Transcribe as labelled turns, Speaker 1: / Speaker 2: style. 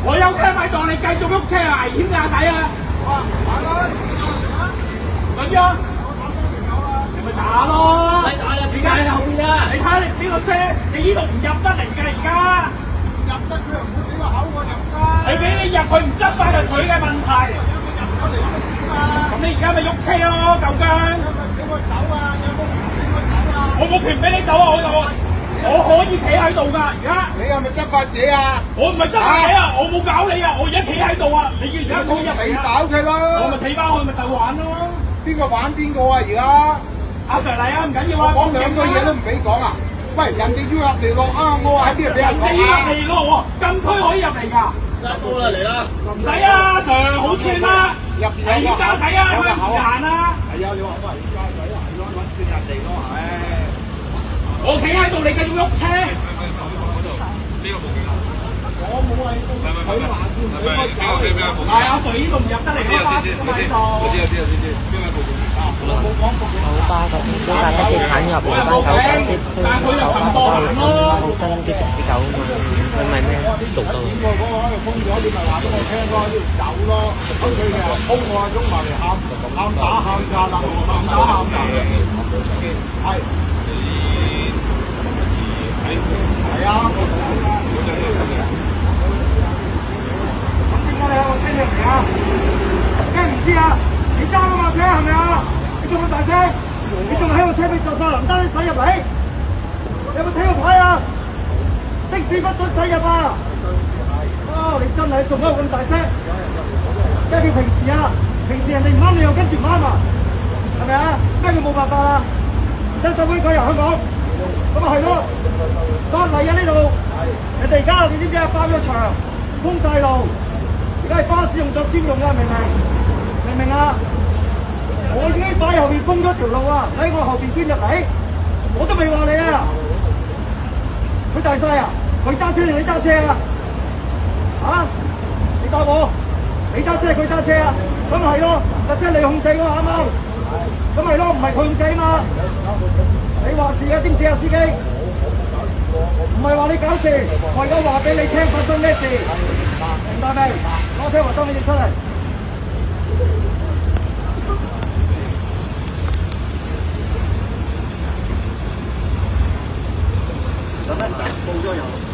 Speaker 1: 我有車喺度，你繼續喐車啊！危險駕駛啊！咁樣，你咪打咯！你打啊！點解你後邊啊？你睇下你呢個車，你呢度唔入得嚟㗎而家。入得佢又唔會俾個口我入㗎。你俾你入佢唔執翻係佢嘅問題。咁你而家咪喐車咯，舊姜。俾我走啊！有冇權俾我走啊？我冇權俾你走啊！我可以企喺度㗎，而家。你係咪執法者啊？我唔係執法者啊！我冇搞你啊！我而家企喺度啊！你而家可以入嚟搞佢咯。我咪企翻去咪就玩咯。邊個玩邊個啊？而家阿 Sir 嚟啊！唔緊要啊！講兩句嘢都唔俾講啊！喂，人哋要入嚟落啊！我話喺邊度俾人講啊？人哋要入嚟落喎，禁區可以入嚟㗎。得高啦，嚟啦！唔使啊 ，Sir 好串啦！入係要交底啊，向前行啊！係啊，你話喂交底啊，係咯，揾轉入嚟咯，唉！我企喺度，你繼續喐車。呢個冇嘅。我冇係佢話叫唔俾我走。係阿 Sir 呢度唔入得嚟㗎嘛，喺度。我知。邊位報告？九巴嗰啲大巴士鏟入嚟班狗狗啲區狗巴都係好憎啲隻狗啊嘛，佢咪咩做到？邊個嗰個喺度封咗，你咪話俾我聽咯，要走咯。咁佢嘅封我擁埋嚟喊打喊殺啦，喊打喊殺。係。係啊。咁點解你喺我車入嚟啊？驚唔知啊？你揸嗰架車係咪啊？你仲咁大聲？你仲喺個車尾做晒林丹駛入嚟？你有冇睇個牌啊？的士不准駛入啊！哦，你真係仲喺度咁大聲？咩叫平時啊？平時人哋唔啱你又跟住唔啱啊？係咪啊？咩叫冇辦法啊？新社會改由香港，咁咪係咯？法例啊呢度，人哋而家你知唔知啊？包咗場，封晒路，而家係巴士用作專用㗎，明唔明？明唔明啊？我已經擺後邊封咗條路啊！喺我後邊捐入嚟，我都未話你啊！佢大晒啊！佢揸車定你揸車啊？啊！你答我，你揸車佢揸車啊？咁咪係咯，架車你控制㗎啱唔啱？咁係咯，唔係佢控制啊嘛！你話事啊，知唔知啊，司機？唔係話你搞事，我而家話俾你聽發生咩事，明白未？攞車話當你哋出嚟。報咗有。